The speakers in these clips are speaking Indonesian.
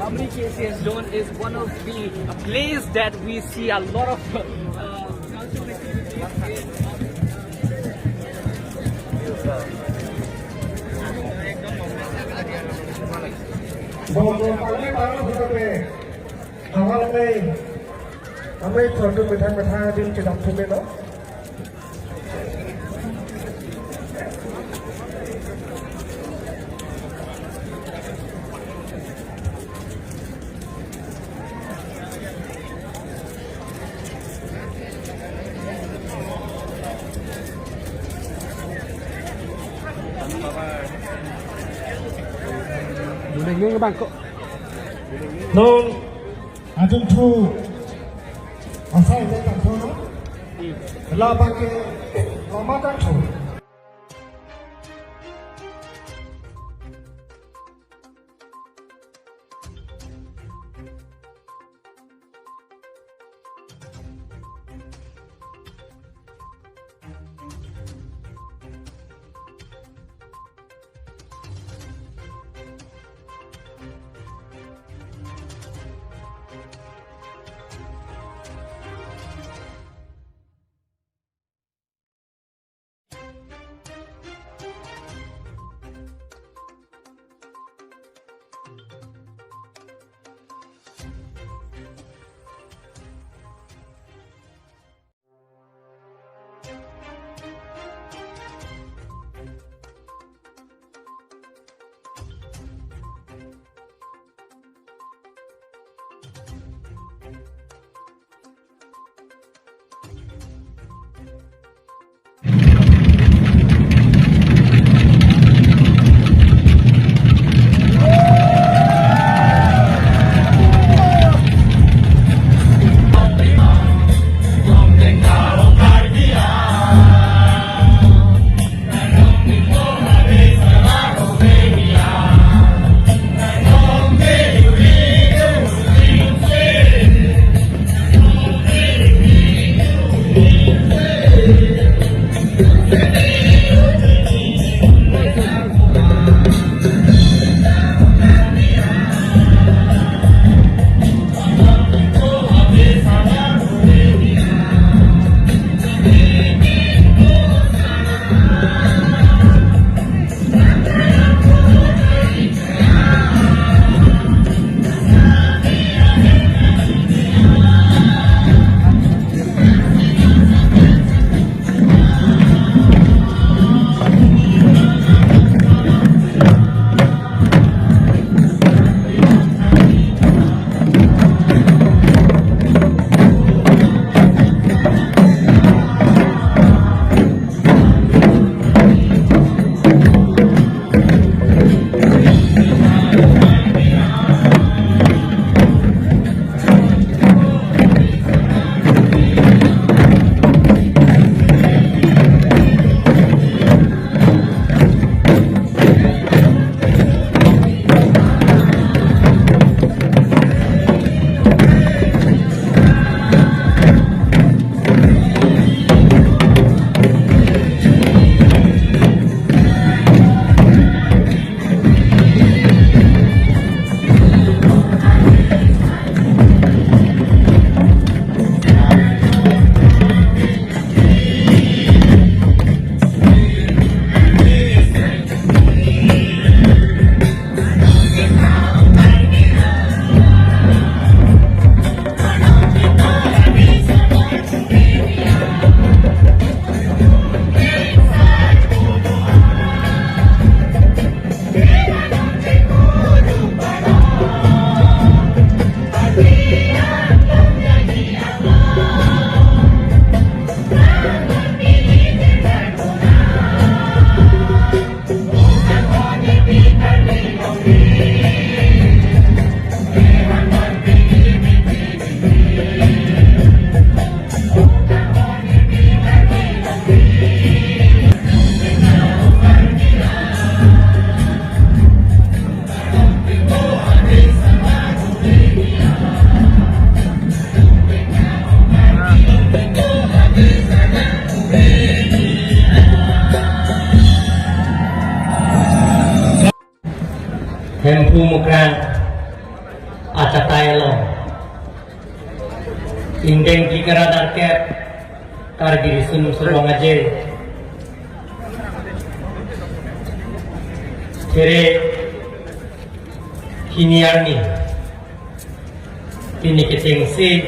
Amri KCS zone is one of the place that we see a lot of cultural activities. Non, adun tu, asal dia tak tahu. Kalau pakai lama tak tahu. Hempu mukran acatay lo indeng kikara darkep kargiri sunum surong aje kere hiniarni ini ketengsi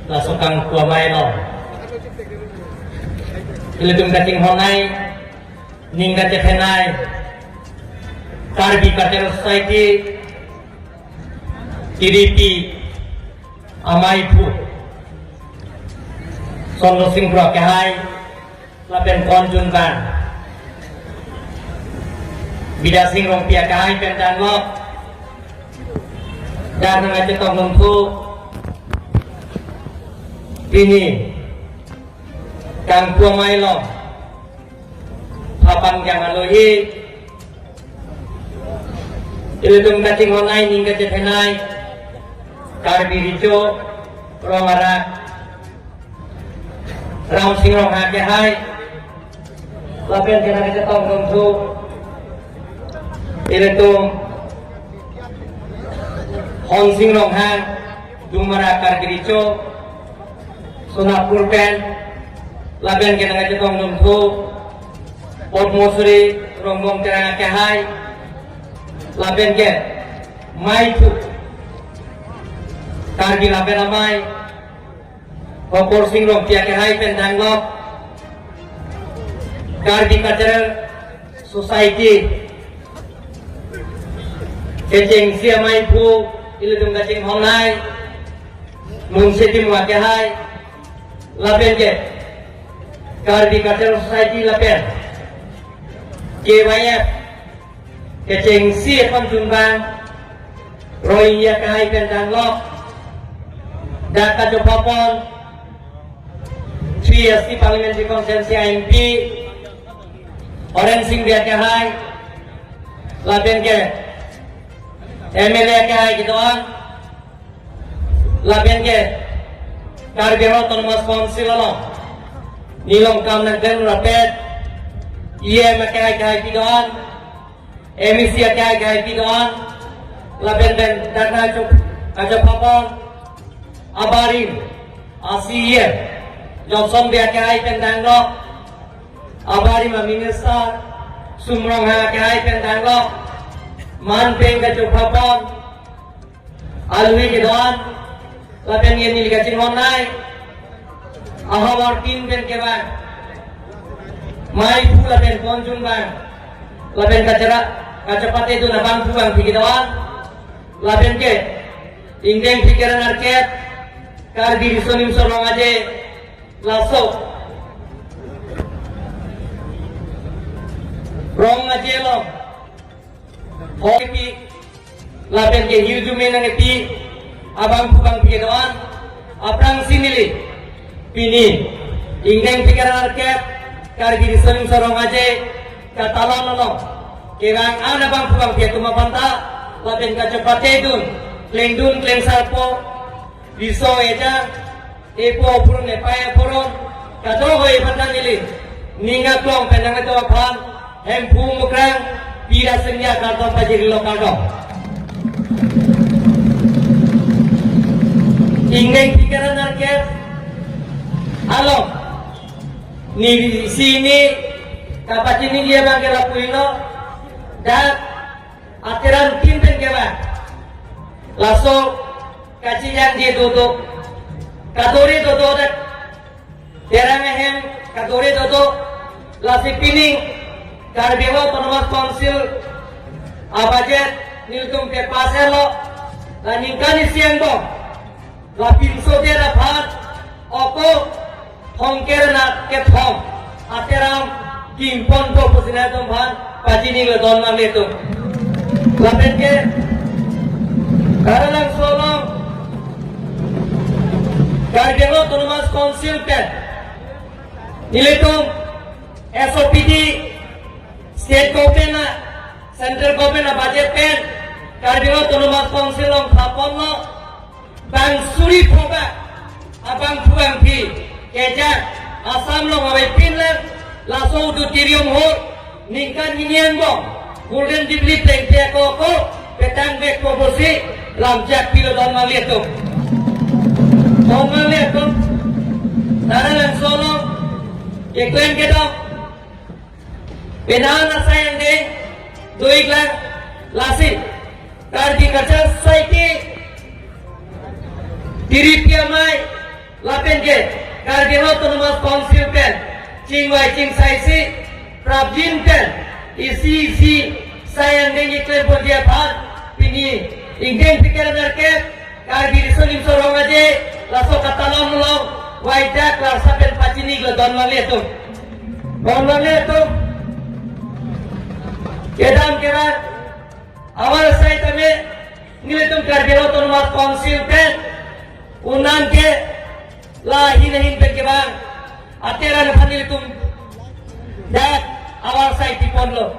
lasukang kuamay lo iludung kating honay ningga cekenay karbi kater society TDP amai pu sono sing pro kahai lapen konjun ban bida sing rong pia kahai pen dan lo dan ngaje tong nungku ini kang kuamai lo papan kang aloi iludung kating honay ningga cekenay karbi rijo rongara ram sing rong hake hai lapen kena kita tong nungsu iludung hong sing rong hang dumara karbi rijo sunapur pen lapen kena kita tong nungsu pot mosuri ronggong kena hake hai lapen ke mai tu kargi lapen amai kopor sing rong tiake hai pen danglok kargi cultural society keceng sia mai pu iludung kacing honai mung setim wake hai lapen ke kargi cultural society lapen KYF keceng sia konjungan rohingya kahai pen danglok data jopapon 3 years di parliamentary consensi AMP orang sing dia kahai laben ke MLA kahai gituan laben ke Karbero autonomous council lo nilong kam nagden rapet IM kahai gituan emisi kahai gituan laben ben data jopapon abarin asiyem Johnson dia kahai pendanglo abarin ma minister sumrong ha kahai pendanglo man peng ka chupapon alwi gidon lapen yen nil gacin honai ahawar tin ben keban mai pu lapen konjung ban lapen kacera kacepat itu nabang puang gidon lapen ke ingdeng pikiran arket karbi risonim sorong aje laso rong aje lo hoki lapen ke hiuju menang pi abang pukang pi doan aprang sinili pini ingdeng pikiran arket karbi risonim sorong aje katalon lo kirang ana bang pukang pi tumapanta lapen kacepate dun kleng sarpo biso eja epo purun nepaya purun kato hoi batang ili ninga klong pendang itu apaan hempu mukrang pira senya karton pajiri lokal dong ingeng pikiran arket alo ni sini kapacini dia bangke lapuino dan atiran tinten keba laso kacian dia duduk kadori duduk dek terang ehem kadori duduk lasi pining Karbero autonomous council abajet niltum ke paselo la ningkani sianggo la pinso dera phat oko hongker na ke thom ateram kimpon ko pusina tum bhan pajini le don mang le tum la penke karalang solong Karbero autonomous council pen nilitum SOPD state government na central government na budget pen Karbero autonomous council long thapon lo bang suri phoba abang phuang phi keja asam long abai pin le laso du tirium ho ningkan hinian bo golden jubilee play ko petang bek kobosi lamjak pilo don maliat tu. Don maliat tu. Naralan solo iklan kita. Penahan sayang deh. Dua iklan lasi. Kardi kerja society. Diri piamai lapen ke. Kardi autonomous council pen. Cing wai cing saisi. Prabjin pen. Isi sayang deh iklan pun dia pan. Pini ingin pikiran terkait. Kardi disulim sorong aja. Laso katalong long. Wajak lah sampai pacini ke don maliat tu. Don maliat tu. Kedam kira awal saya tadi nilai tu kerja autonomous council pen unan ke lahin pen ke bang atiran panil tu dah awal saya tipon lo.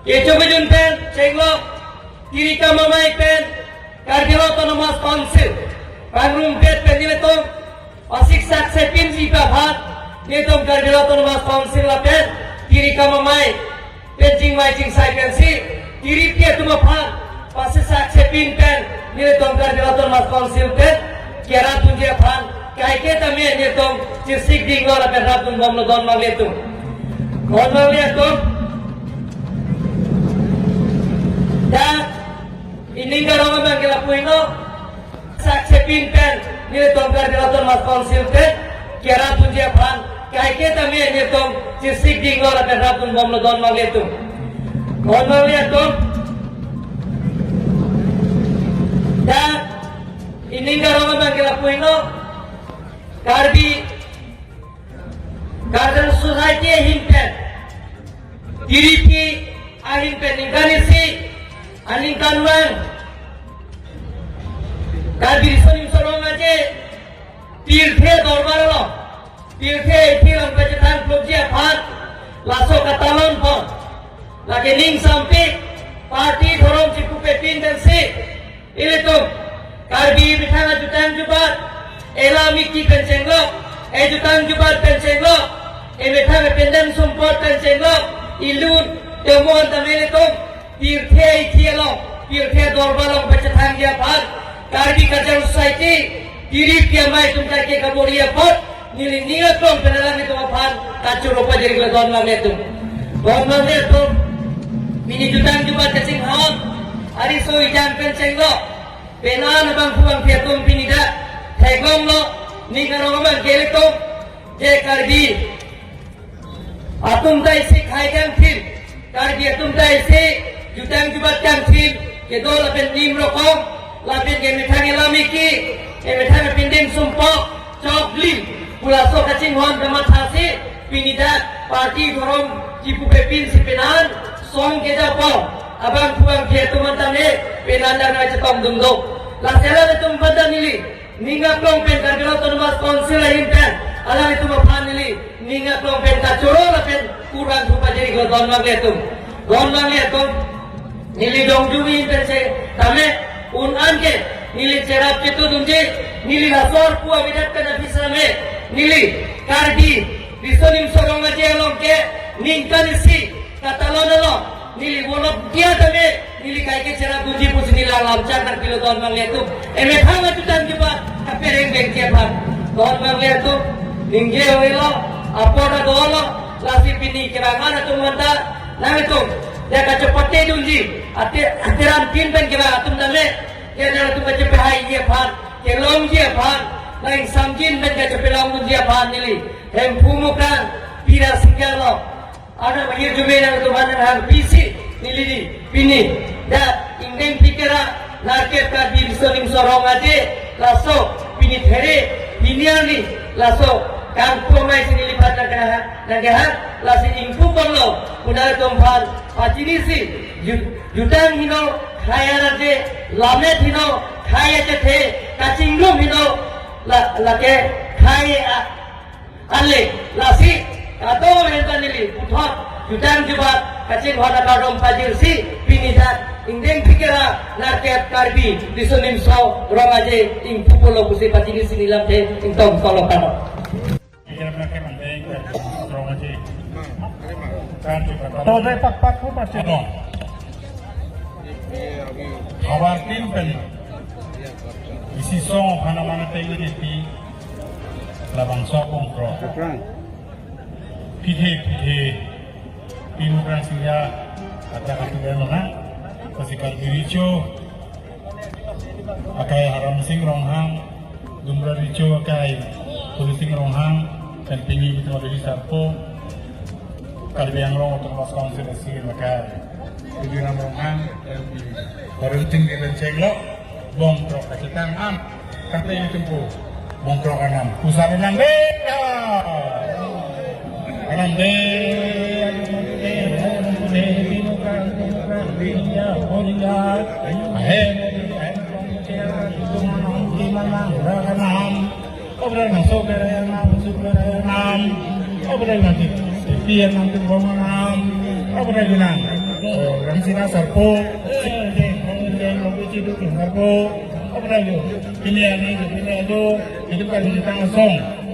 Ye coba jun pen cenglo kiri kamamai pen kerja autonomous council pangrum pen nilai tu asik sak sepin jika bhat nilai tu kerja autonomous council la pen kiri kamamai Pencing macing saya pensi, kiri dia tu maphan, pasal sakse pin pen, ni tongkar jelaton mas konsil pen, kira tunjuk phan, kaya kita me ni tong cisik dingol apa ratun bom lo don mangle tu, don mangle tu, dah ini kalau memang kita puino, sakse pin pen, ni tongkar jelaton mas konsil pen, kira tunjuk phan. Kaya kita me ni tong cisik dingol apa ratun bom lo don mangle tu. Don mangle tu. Dah ini kalau memang kita puino karbi garden society himpen diri ki ahimpen inganisi aningkanwan karbi sonim sorong aja tirthe dorbar lo tirthe itilang pecetan klubnya phat laso katalon pon lagi ning sampai parti dorong cipu pepin dan si ini tu karbi bitanga jutaan jubat elami ki pencenglo jutaan jubat pencenglo bitanga pendem sumpot pencenglo ilun temuan tamene tu tirthe itielo tirthe dorbalong pecetan dia phat karbi kajar society diri piamai tumta ke kaboria pot niling ningat long penalan itu apaan kacau rupa jadi kelihatan magnet tu don magnet tu mini jutaan jubat kacing haon hari so ijan penceng lo penalan abang puang piatum pinida thegom lo ni karong gele tu je karbi atum tai se khai kan thim karbi atum tai se jutaan jubat kan thim ke do lapen nim rokong lapen ke mithang elami ki mithang pinding sumpok coklim pulaso kacing hon kamat hasi pinida parti dorong cipu pepin si penan song ke japo abang puang dia teman tane penan dan aja tong dungdok la sela de tum pada nili ninga klong pen kargelo autonomous council lain pen ala itu maphan nili ninga klong pen ka choro la pen kurang rupa jadi go don mangle tu nili dong juwi pen se tame un anke nili cerap itu dunje nili rasor puah bidat kana bisame nili kardi bisonim sorong aja long ke ningkan si katalona lo nili bolok dia tame nili kai ke cerap dunje pus nila lamcang kar kilo don mangle tu eme thanga tutan juba kapereng beng dia bang don mangle tu ningge oilo apoda dolo lasi pini kirangan tu manda nang itu dia kacepate dunji atiran tin ben kira atum dame dia na tu kacepe hai dia phan ke long dia phan lain samjin ben kacepe long dia phan nili hem pumukan pira sigalo ada bagi jumena tu mana hang pisi nili di pini da ingin pikira narket ka di sonim sorong aje laso pini there piniani laso kampung mai sini lipat nagahan lasi ingku banglo udara tompal pacini si jutaan hino khaya raje lamet hino khaya cethe kacingrum hino lake khaya alle lasi kato menta nili uthot jutaan jubat kacing hona kadom pajir si pinidat ingdeng pikira narket karbi disonim so romaje ingku polo kusi pacini sini lamte ingtong solo kano Todo de pak pak pun pasti. Power team pen isi song mana tayo di labang sokong pro. Pite demokrasinya ada katulian mana pasikal dirico akai haram sing ronghang jumlah rico akai tulis sing ronghang dan pingi itu ada di sarpo kalbiang rong untuk mas konsultasi maka tujuan ronghang dan baru tinggi dan cenglok bongkrok kacetang am kata yang tempuh bongkrok anam pusat enam beda anam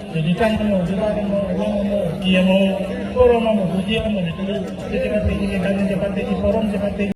jadi kan mau dia mau orang mau dia mau itu cepat tinggi kan cepat tinggi forum cepat tinggi